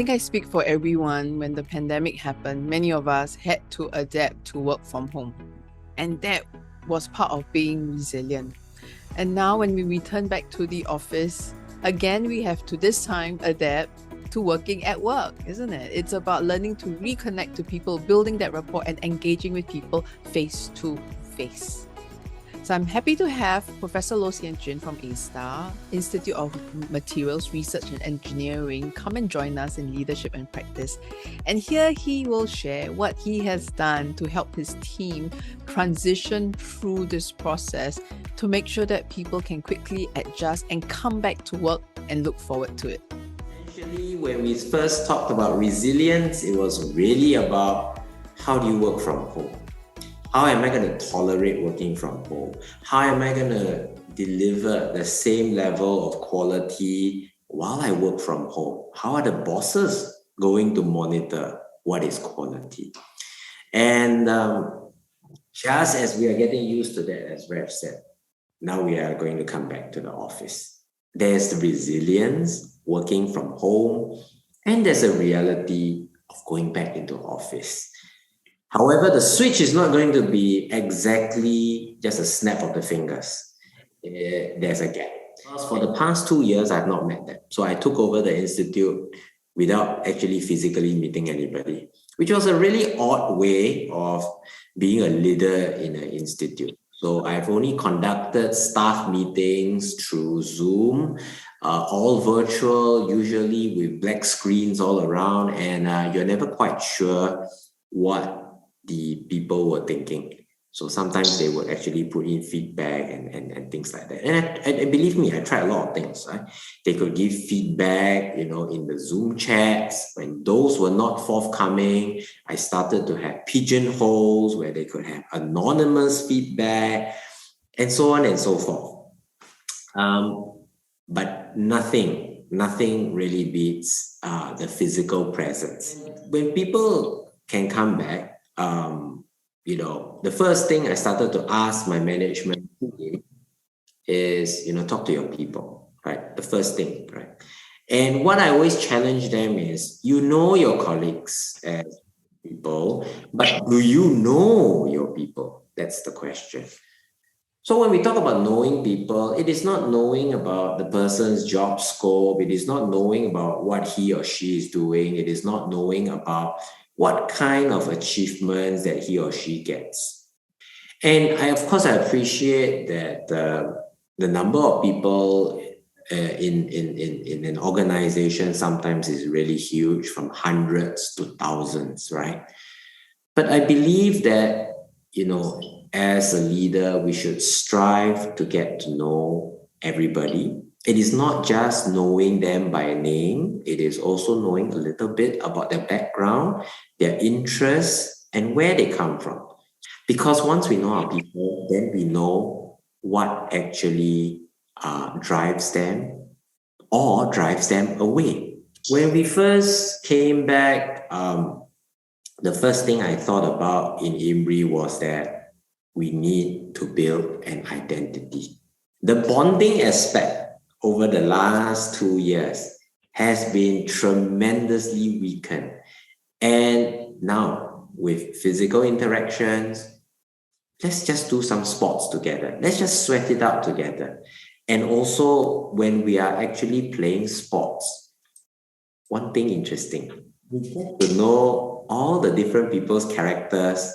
think I speak for everyone. When the pandemic happened, many of us had to adapt to work from home. And that was part of being resilient. And now, when we return back to the office, again, we have to this time adapt to working at work, isn't it? It's about learning to reconnect to people, building that rapport, and engaging with people face to face. So I'm happy to have Professor Loh Sian Jun from A*STAR, Institute of Materials Research and Engineering, come and join us in Leadership and Practice. And here he will share what he has done to help his team transition through this process to make sure that people can quickly adjust and come back to work and look forward to it. Actually, when we first talked about resilience, it was really about how do you work from home? How am I going to tolerate working from home? How am I going to deliver the same level of quality while I work from home? How are the bosses going to monitor what is quality? And just as we are getting used to that, as Rev said, now we are going to come back to the office. There's the resilience working from home, and there's a reality of going back into office. However, the switch is not going to be exactly just a snap of the fingers. There's a gap. For the past 2 years, I've not met them. So I took over the institute without actually physically meeting anybody, which was a really odd way of being a leader in an institute. So I've only conducted staff meetings through Zoom, all virtual, usually with black screens all around, and you're never quite sure what the people were thinking. So sometimes they would actually put in feedback and things like that. And believe me, I tried a lot of things. Right? They could give feedback, in the Zoom chats. When those were not forthcoming, I started to have pigeonholes where they could have anonymous feedback and so on and so forth. But nothing really beats the physical presence. When people can come back, the first thing I started to ask my management team is, talk to your people, right? The first thing, right? And what I always challenge them is, your colleagues as people, but do you know your people? That's the question. So when we talk about knowing people, it is not knowing about the person's job scope. It is not knowing about what he or she is doing. It is not knowing about what kind of achievements that he or she gets. And I appreciate that the number of people in an organization sometimes is really huge, from hundreds to thousands, right? But I believe that, as a leader, we should strive to get to know everybody. It is not just knowing them by name. It is also knowing a little bit about their background, their interests, and where they come from. Because once we know our people, then we know what actually drives them or drives them away. When we first came back, the first thing I thought about in IMRI was that we need to build an identity. The bonding aspect over the last 2 years has been tremendously weakened. And now, with physical interactions, let's just do some sports together. Let's just sweat it out together. And also, when we are actually playing sports, one thing interesting, we get to know all the different people's characters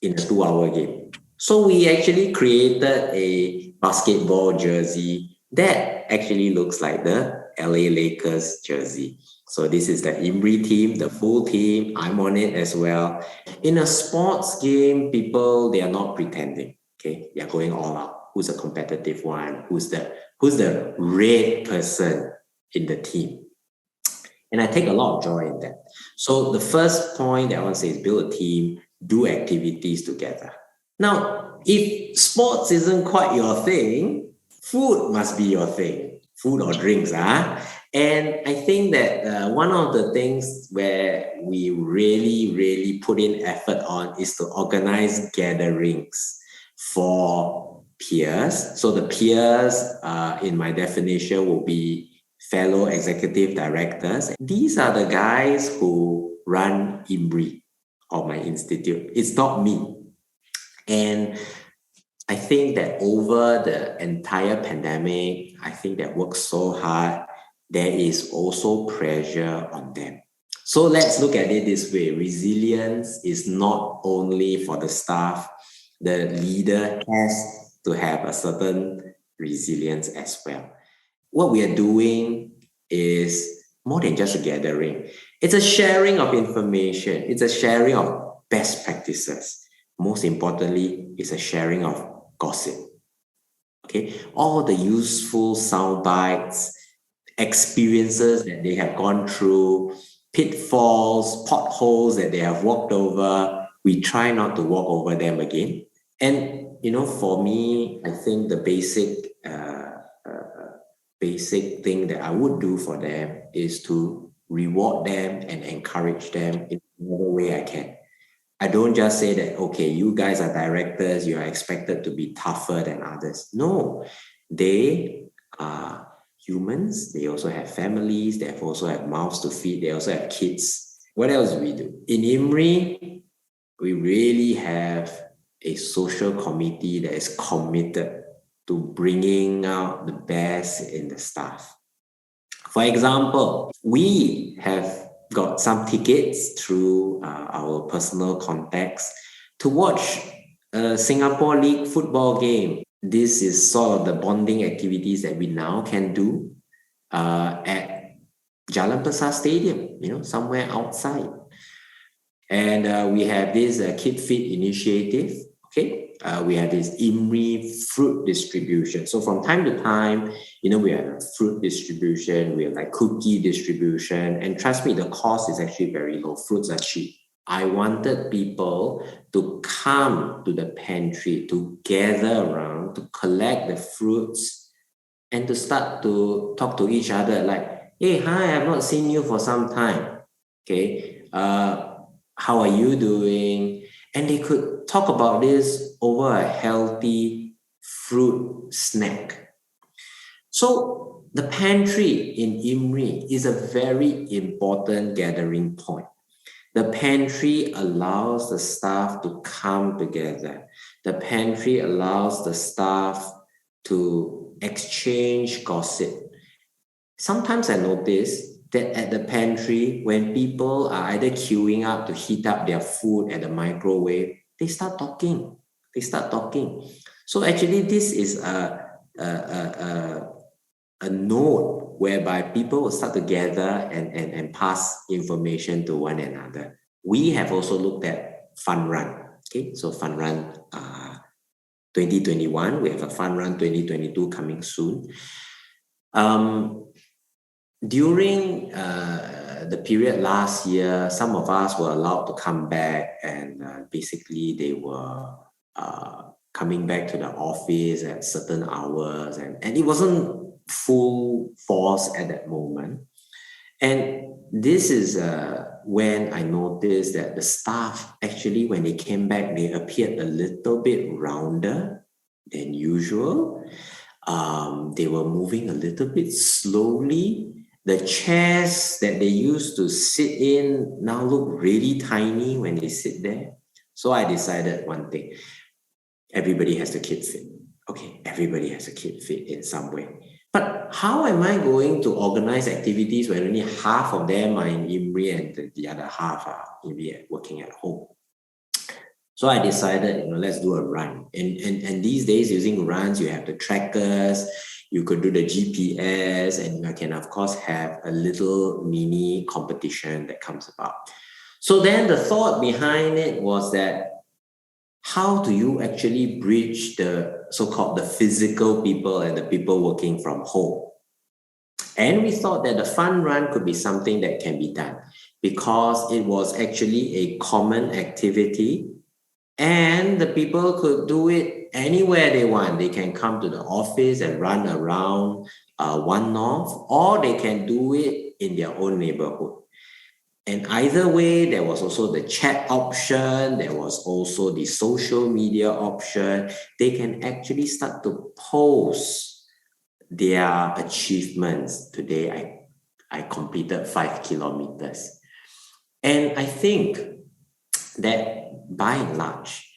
in a 2-hour game. So we actually created a basketball jersey that actually looks like the LA Lakers jersey. So this is the IMRI team, the full team. I'm on it as well. In a sports game, people, they are not pretending. Okay, they are going all out. Who's a competitive one? Who's the red person in the team? And I take a lot of joy in that. So the first point that I want to say is build a team, do activities together. Now, if sports isn't quite your thing, food must be your thing. Food or drinks, And I think that one of the things where we really put in effort on is to organize gatherings for peers. So the peers, in my definition, will be fellow executive directors. These are the guys who run IMRI, or my institute. It's not me. And I think that over the entire pandemic, I think they worked so hard, there is also pressure on them. So let's look at it this way. Resilience is not only for the staff. The leader has to have a certain resilience as well. What we are doing is more than just a gathering. It's a sharing of information. It's a sharing of best practices. Most importantly, it's a sharing of gossip. Okay, all the useful sound bites, experiences that they have gone through, pitfalls, potholes that they have walked over, we try not to walk over them again. And for me, I think the basic thing that I would do for them is to reward them and encourage them in whatever way I can. I don't just say that, okay, you guys are directors, you are expected to be tougher than others. No, they are humans. They also have families. They also have mouths to feed. They also have kids. What else do we do? In IMRI, we really have a social committee that is committed to bringing out the best in the staff. For example, we have got some tickets through our personal contacts to watch a Singapore League football game. This is sort of the bonding activities that we now can do at Jalan Besar Stadium, somewhere outside. And we have this Kid Fit initiative. Okay, we have this IMRI fruit distribution. So from time to time, we have fruit distribution, we have like cookie distribution, and trust me, the cost is actually very low. Fruits are cheap. I wanted people to come to the pantry, to gather around, to collect the fruits, and to start to talk to each other like, hey, hi, I've not seen you for some time. Okay, how are you doing? And they could talk about this over a healthy fruit snack. So the pantry in IMRI is a very important gathering point. The pantry allows the staff to come together. The pantry allows the staff to exchange gossip. Sometimes I notice that at the pantry, when people are either queuing up to heat up their food at the microwave, they start talking. So actually, this is a node whereby people will start to gather and pass information to one another. We have also looked at Fun Run. Okay, so Fun Run 2021, we have a Fun Run 2022 coming soon. During the period last year, some of us were allowed to come back, and basically they were coming back to the office at certain hours, and it wasn't full force at that moment. And this is when I noticed that the staff actually, when they came back, they appeared a little bit rounder than usual. They were moving a little bit slowly. The chairs that they used to sit in now look really tiny when they sit there. So I decided one thing. Everybody has to keep fit. Okay, everybody has to keep fit in some way. But how am I going to organize activities when only half of them are in IMRI and the other half are maybe working at home? So I decided, let's do a run. And these days, using runs, you have the trackers, you could do the GPS, and you can, of course, have a little mini competition that comes about. So then the thought behind it was that, how do you actually bridge the so-called the physical people and the people working from home? And we thought that the Fun Run could be something that can be done because it was actually a common activity and the people could do it anywhere they want. They can come to the office and run around One North, or they can do it in their own neighborhood. And either way, there was also the chat option. There was also the social media option. They can actually start to post their achievements. Today, I completed 5 kilometers. And I think that by and large,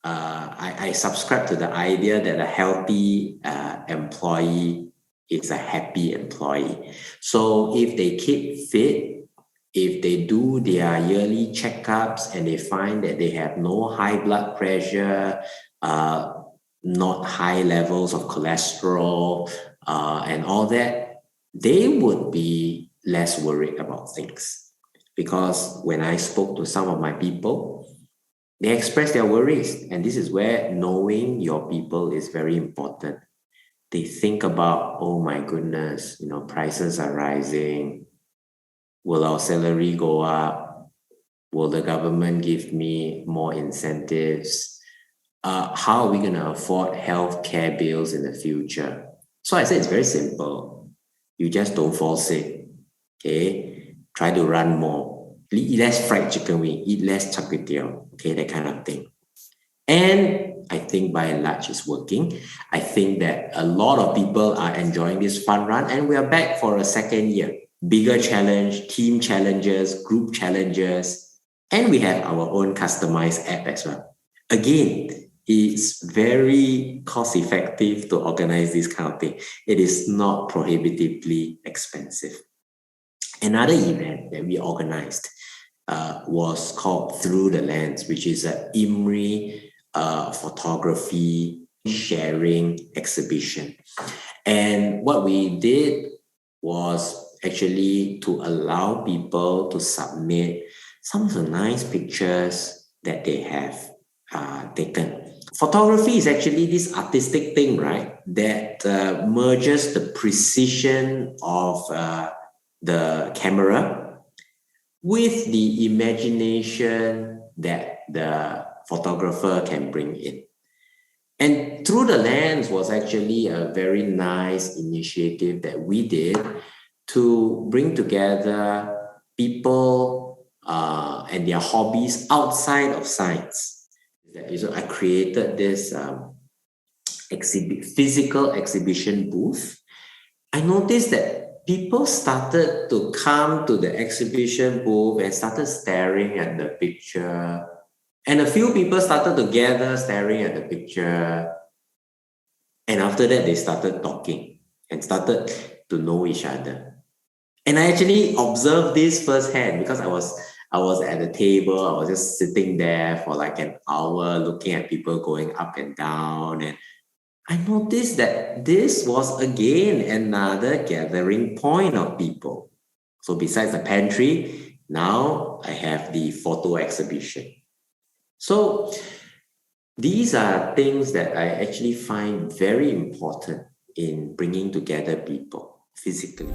I subscribe to the idea that a healthy employee is a happy employee. So if they keep fit, if they do their yearly checkups and they find that they have no high blood pressure, not high levels of cholesterol, and all that, they would be less worried about things. Because when I spoke to some of my people, they express their worries. And this is where knowing your people is very important. They think about, oh my goodness, prices are rising. Will our salary go up? Will the government give me more incentives? How are we going to afford healthcare bills in the future? So I said it's very simple. You just don't fall sick. Okay? Try to run more. Eat less fried chicken wing. Eat less char kway teow. Okay, that kind of thing. And I think by and large it's working. I think that a lot of people are enjoying this fun run, and we are back for a second year. Bigger challenge, team challenges, group challenges, and we have our own customized app as well. Again, it's very cost effective to organize this kind of thing. It is not prohibitively expensive. Another event that we organized was called Through the Lens, which is an IMRI photography sharing exhibition. And what we did was actually to allow people to submit some of the nice pictures that they have taken. Photography is actually this artistic thing, right? That merges the precision of the camera with the imagination that the photographer can bring in. And Through the Lens was actually a very nice initiative that we did to bring together people and their hobbies outside of science. So I created this physical exhibition booth. I noticed that people started to come to the exhibition booth and started staring at the picture. And a few people started to gather staring at the picture. And after that, they started talking and started to know each other. And I actually observed this firsthand because I was at the table. I was just sitting there for like an hour looking at people going up and down. And I noticed that this was again another gathering point of people. So besides the pantry, now I have the photo exhibition. So these are things that I actually find very important in bringing together people physically.